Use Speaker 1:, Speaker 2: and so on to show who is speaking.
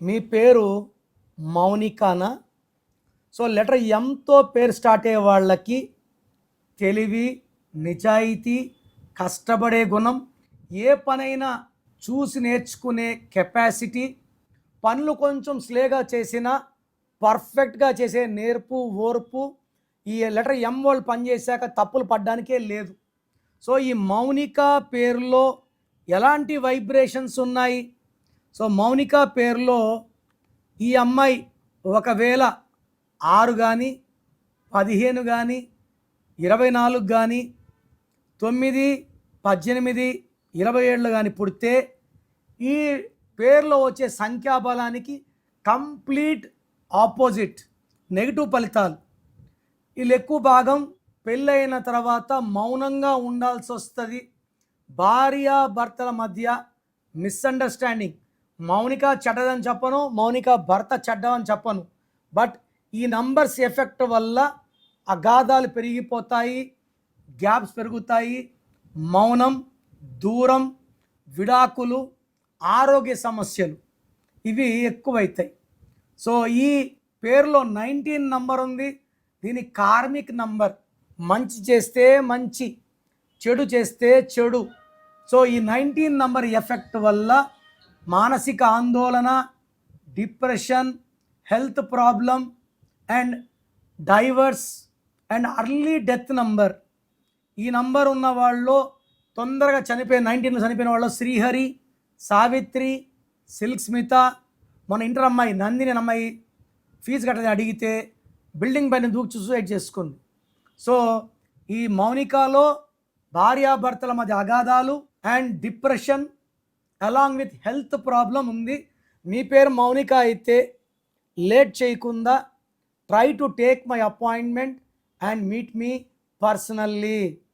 Speaker 1: మీ పేరు మౌనికానా? So letter ఎంతో పేరు స్టార్ట్ అయ్యే వాళ్ళకి తెలివి, నిజాయితీ, కష్టపడే గుణం, ఏ పనైనా చూసి నేర్చుకునే కెపాసిటీ, పనులు కొంచెం స్లేగా చేసినా పర్ఫెక్ట్గా చేసే నేర్పు, ఓర్పు, ఈ లెటర్ ఎం వాళ్ళు పనిచేశాక తప్పులు పడ్డానికే లేదు. సో ఈ మౌనిక పేరులో ఎలాంటి వైబ్రేషన్స్ ఉన్నాయి? సో మౌనిక పేరులో ఈ అమ్మాయి ఒకవేళ 6 కానీ 15 కానీ 24 కానీ 9, 18, 27 కానీ పుడితే ఈ పేరులో వచ్చే సంఖ్యాబలానికి కంప్లీట్ ఆపోజిట్ నెగిటివ్ ఫలితాలు. వీళ్ళు ఎక్కువ భాగం పెళ్ళైన తర్వాత మౌనంగా ఉండాల్సి వస్తుంది. భార్యాభర్తల మధ్య మిస్అండర్స్టాండింగ్. మౌనిక చెడ్డదని చెప్పను, మౌనిక భర్త చెడ్డని చెప్పను, బట్ ఈ నంబర్స్ ఎఫెక్ట్ వల్ల అగాధాలు పెరిగిపోతాయి, గ్యాప్స్ పెరుగుతాయి, మౌనం, దూరం, విడాకులు, ఆరోగ్య సమస్యలు ఇవి ఎక్కువైతాయి. సో ఈ పేరులో 19 నంబర్ ఉంది. దీని కార్మిక్ నంబర్. మంచి చేస్తే మంచి, చెడు చేస్తే చెడు. సో ఈ 19 నంబర్ ఎఫెక్ట్ వల్ల మానసిక ఆందోళన, depression, health problem and diverse and early death number. ఈ నంబర్ ఉన్న వాళ్ళు తొందరగా చనిపోయిన 19లో చనిపోయిన వాళ్ళు శ్రీహరి, సావిత్రి, సిల్క్ స్మిత. మన ఇంటర్ అమ్మాయి నందిని అమ్మాయి ఫీజు కట్టని అడిగితే బిల్డింగ్ పైన దూకి సూసైడ్ చేసుకుంది. సో ఈ మౌనికాలో భార్యాభర్తల మధ్య అగాధాలు and depression along with health problem ఉంది. మీ పేరు మౌనిక అయితే లేట్ చేయకుండా try to take my appointment and meet me personally.